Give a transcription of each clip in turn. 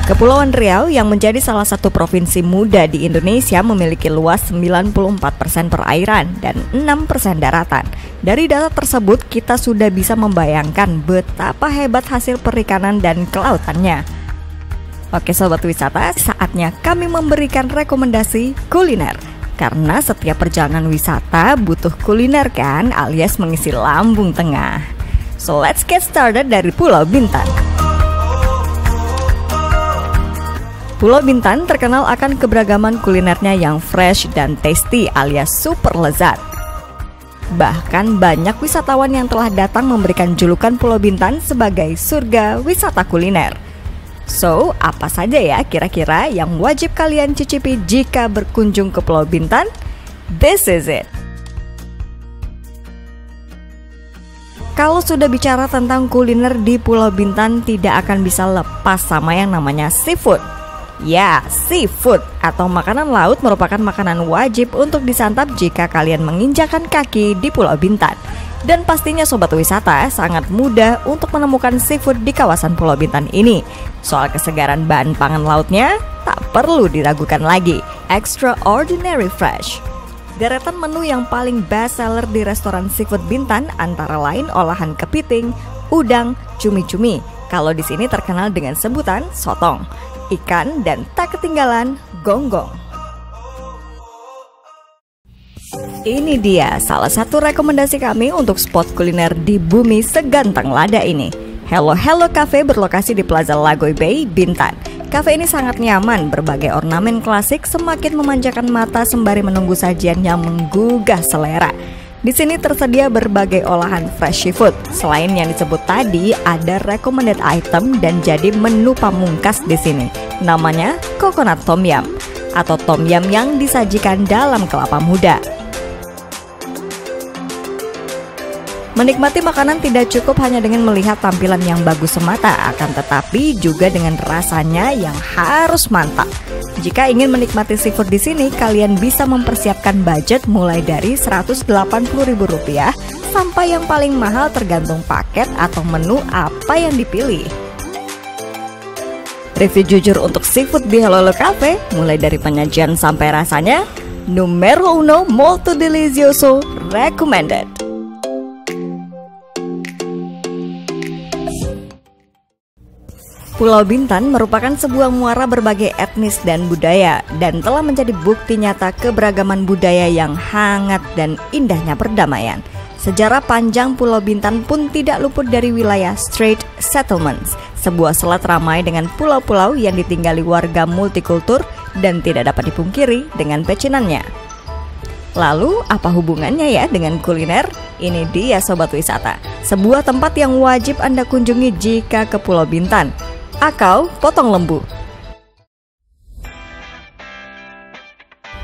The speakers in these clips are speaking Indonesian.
Kepulauan Riau yang menjadi salah satu provinsi muda di Indonesia memiliki luas 94% perairan dan 6% daratan. Dari data tersebut kita sudah bisa membayangkan betapa hebat hasil perikanan dan kelautannya. Oke sobat wisata, saatnya kami memberikan rekomendasi kuliner. Karena setiap perjalanan wisata butuh kuliner kan, alias mengisi lambung tengah. So let's get started dari Pulau Bintan. Pulau Bintan terkenal akan keberagaman kulinernya yang fresh dan tasty alias super lezat. Bahkan banyak wisatawan yang telah datang memberikan julukan Pulau Bintan sebagai surga wisata kuliner. So, apa saja ya kira-kira yang wajib kalian cicipi jika berkunjung ke Pulau Bintan? This is it. Kalau sudah bicara tentang kuliner di Pulau Bintan, tidak akan bisa lepas sama yang namanya seafood. Ya, seafood atau makanan laut merupakan makanan wajib untuk disantap jika kalian menginjakan kaki di Pulau Bintan. Dan pastinya sobat wisata sangat mudah untuk menemukan seafood di kawasan Pulau Bintan ini. Soal kesegaran bahan pangan lautnya, tak perlu diragukan lagi. Extraordinary fresh. Deretan menu yang paling best seller di restoran seafood Bintan antara lain olahan kepiting, udang, cumi-cumi. Kalau di sini terkenal dengan sebutan sotong, ikan, dan tak ketinggalan gonggong. Ini dia salah satu rekomendasi kami untuk spot kuliner di bumi segantang lada ini. Hello Cafe berlokasi di Plaza Lagoy Bay, Bintan. Cafe ini sangat nyaman, berbagai ornamen klasik semakin memanjakan mata sembari menunggu sajian yang menggugah selera. Di sini tersedia berbagai olahan fresh seafood. Selain yang disebut tadi, ada recommended item dan jadi menu pamungkas di sini. Namanya coconut tom yum atau tom yum yang disajikan dalam kelapa muda. Menikmati makanan tidak cukup hanya dengan melihat tampilan yang bagus semata, akan tetapi juga dengan rasanya yang harus mantap. Jika ingin menikmati seafood di sini, kalian bisa mempersiapkan budget mulai dari Rp180.000 sampai yang paling mahal tergantung paket atau menu apa yang dipilih. Review jujur untuk seafood di Hello Cafe, mulai dari penyajian sampai rasanya, numero uno molto delicioso, recommended. Pulau Bintan merupakan sebuah muara berbagai etnis dan budaya dan telah menjadi bukti nyata keberagaman budaya yang hangat dan indahnya perdamaian. Sejarah panjang Pulau Bintan pun tidak luput dari wilayah Strait Settlements, sebuah selat ramai dengan pulau-pulau yang ditinggali warga multikultur dan tidak dapat dipungkiri dengan pecinannya. Lalu apa hubungannya ya dengan kuliner? Ini dia sobat wisata, sebuah tempat yang wajib Anda kunjungi jika ke Pulau Bintan. Akau Potong Lembu.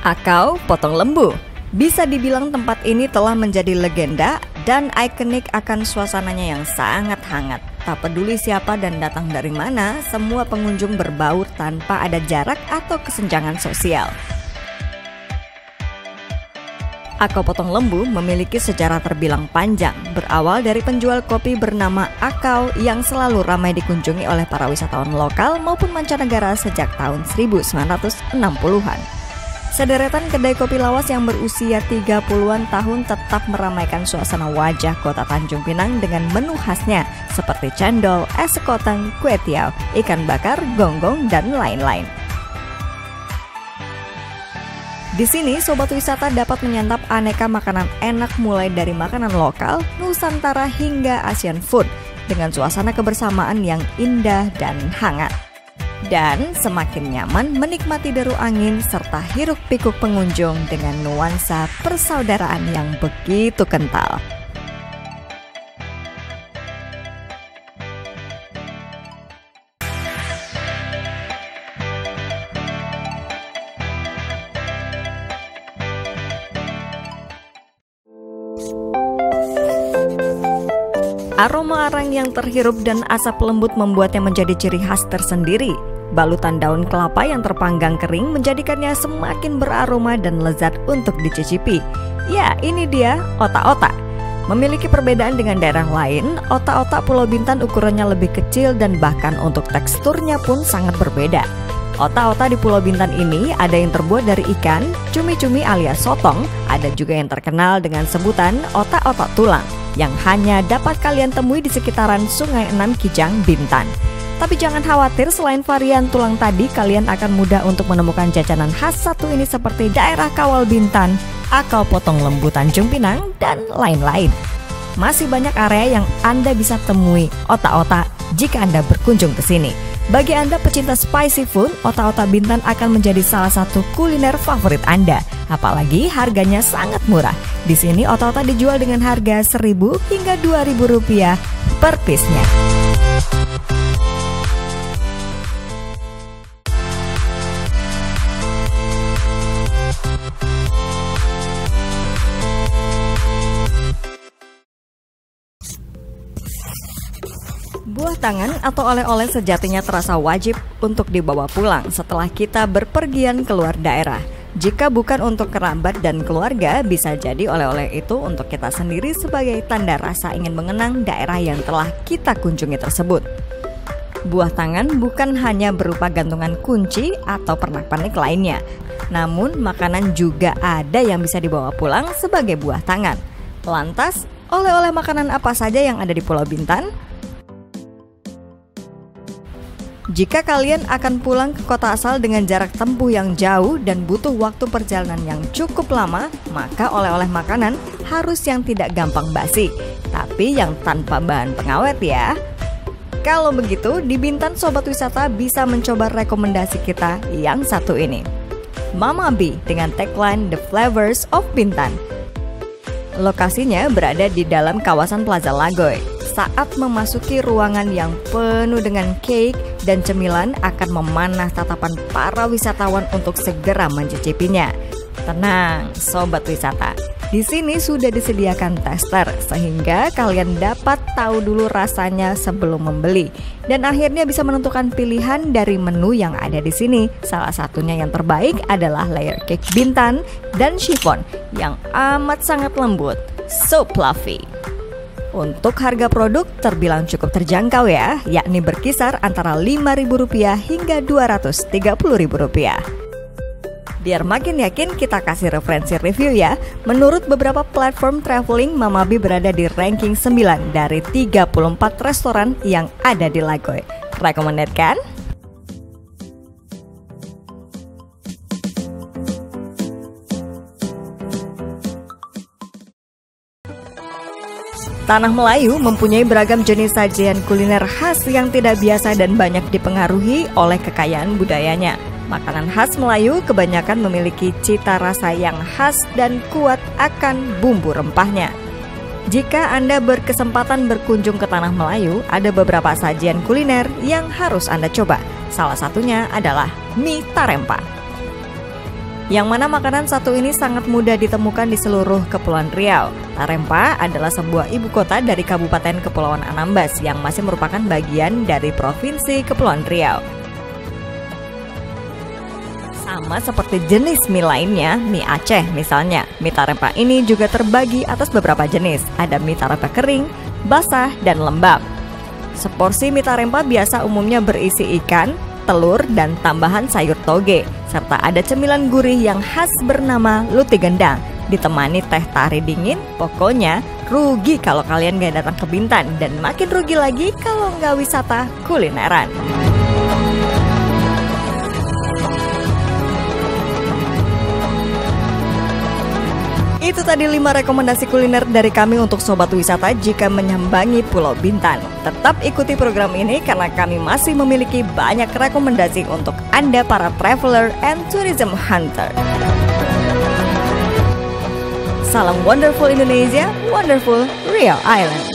Akau Potong Lembu. Bisa dibilang tempat ini telah menjadi legenda dan ikonik akan suasananya yang sangat hangat. Tak peduli siapa dan datang dari mana, semua pengunjung berbaur tanpa ada jarak atau kesenjangan sosial. Akau Potong Lembu memiliki sejarah terbilang panjang, berawal dari penjual kopi bernama Akau yang selalu ramai dikunjungi oleh para wisatawan lokal maupun mancanegara sejak tahun 1960-an. Sederetan kedai kopi lawas yang berusia 30-an tahun tetap meramaikan suasana wajah kota Tanjung Pinang dengan menu khasnya seperti cendol, es sekoteng, kue tiaw, ikan bakar, gonggong, dan lain-lain. Di sini, sobat wisata dapat menyantap aneka makanan enak mulai dari makanan lokal, Nusantara hingga Asian food dengan suasana kebersamaan yang indah dan hangat. Dan semakin nyaman menikmati deru angin serta hiruk pikuk pengunjung dengan nuansa persaudaraan yang begitu kental. Aroma arang yang terhirup dan asap lembut membuatnya menjadi ciri khas tersendiri. Balutan daun kelapa yang terpanggang kering menjadikannya semakin beraroma dan lezat untuk dicicipi. Ya, ini dia otak-otak. Memiliki perbedaan dengan daerah lain, otak-otak Pulau Bintan ukurannya lebih kecil dan bahkan untuk teksturnya pun sangat berbeda. Otak-otak di Pulau Bintan ini ada yang terbuat dari ikan, cumi-cumi alias sotong, ada juga yang terkenal dengan sebutan otak-otak tulang, yang hanya dapat kalian temui di sekitaran Sungai Enam Kijang, Bintan. Tapi jangan khawatir, selain varian tulang tadi, kalian akan mudah untuk menemukan jajanan khas satu ini seperti daerah Kawal Bintan, akal potong lembu Tanjung Pinang, dan lain-lain. Masih banyak area yang Anda bisa temui otak-otak jika Anda berkunjung ke sini. Bagi Anda pecinta spicy food, otak-otak Bintan akan menjadi salah satu kuliner favorit Anda. Apalagi harganya sangat murah. Di sini otak-otak dijual dengan harga Rp1.000 hingga Rp2.000 per piece-nya. Buah tangan atau oleh-oleh sejatinya terasa wajib untuk dibawa pulang setelah kita berpergian keluar daerah. Jika bukan untuk kerabat dan keluarga, bisa jadi oleh-oleh itu untuk kita sendiri sebagai tanda rasa ingin mengenang daerah yang telah kita kunjungi tersebut. Buah tangan bukan hanya berupa gantungan kunci atau pernak-pernik lainnya, namun makanan juga ada yang bisa dibawa pulang sebagai buah tangan. Lantas, oleh-oleh makanan apa saja yang ada di Pulau Bintan? Jika kalian akan pulang ke kota asal dengan jarak tempuh yang jauh dan butuh waktu perjalanan yang cukup lama, maka oleh-oleh makanan harus yang tidak gampang basi, tapi yang tanpa bahan pengawet ya. Kalau begitu, di Bintan Sobat Wisata bisa mencoba rekomendasi kita yang satu ini. Mama B dengan tagline The Flavors of Bintan. Lokasinya berada di dalam kawasan Plaza Lagoy. Saat memasuki ruangan yang penuh dengan cake dan cemilan akan memanah tatapan para wisatawan untuk segera mencicipinya. Tenang, Sobat Wisata, di sini sudah disediakan tester sehingga kalian dapat tahu dulu rasanya sebelum membeli dan akhirnya bisa menentukan pilihan dari menu yang ada di sini. Salah satunya yang terbaik adalah layer cake Bintan dan chiffon yang amat sangat lembut, so fluffy. Untuk harga produk terbilang cukup terjangkau ya, yakni berkisar antara Rp5.000 hingga Rp230.000. Biar makin yakin, kita kasih referensi review ya. Menurut beberapa platform traveling, Mama B berada di ranking 9 dari 34 restoran yang ada di Lagoy. Recommended kan? Tanah Melayu mempunyai beragam jenis sajian kuliner khas yang tidak biasa dan banyak dipengaruhi oleh kekayaan budayanya. Makanan khas Melayu kebanyakan memiliki cita rasa yang khas dan kuat akan bumbu rempahnya. Jika Anda berkesempatan berkunjung ke Tanah Melayu, ada beberapa sajian kuliner yang harus Anda coba. Salah satunya adalah mie tarempa. Yang mana makanan satu ini sangat mudah ditemukan di seluruh Kepulauan Riau. Tarempa adalah sebuah ibu kota dari Kabupaten Kepulauan Anambas yang masih merupakan bagian dari Provinsi Kepulauan Riau. Sama seperti jenis mie lainnya, mie Aceh misalnya, mie tarempa ini juga terbagi atas beberapa jenis. Ada mie tarempa kering, basah, dan lembab. Seporsi mie tarempa biasa umumnya berisi ikan, telur, dan tambahan sayur toge, serta ada cemilan gurih yang khas bernama luti gendang, ditemani teh tarik dingin. Pokoknya rugi kalau kalian gak datang ke Bintan, dan makin rugi lagi kalau nggak wisata kulineran. Itu tadi 5 rekomendasi kuliner dari kami untuk Sobat Wisata jika menyambangi Pulau Bintan. Tetap ikuti program ini karena kami masih memiliki banyak rekomendasi untuk Anda para traveler and tourism hunter. Salam wonderful Indonesia, wonderful Riau Island.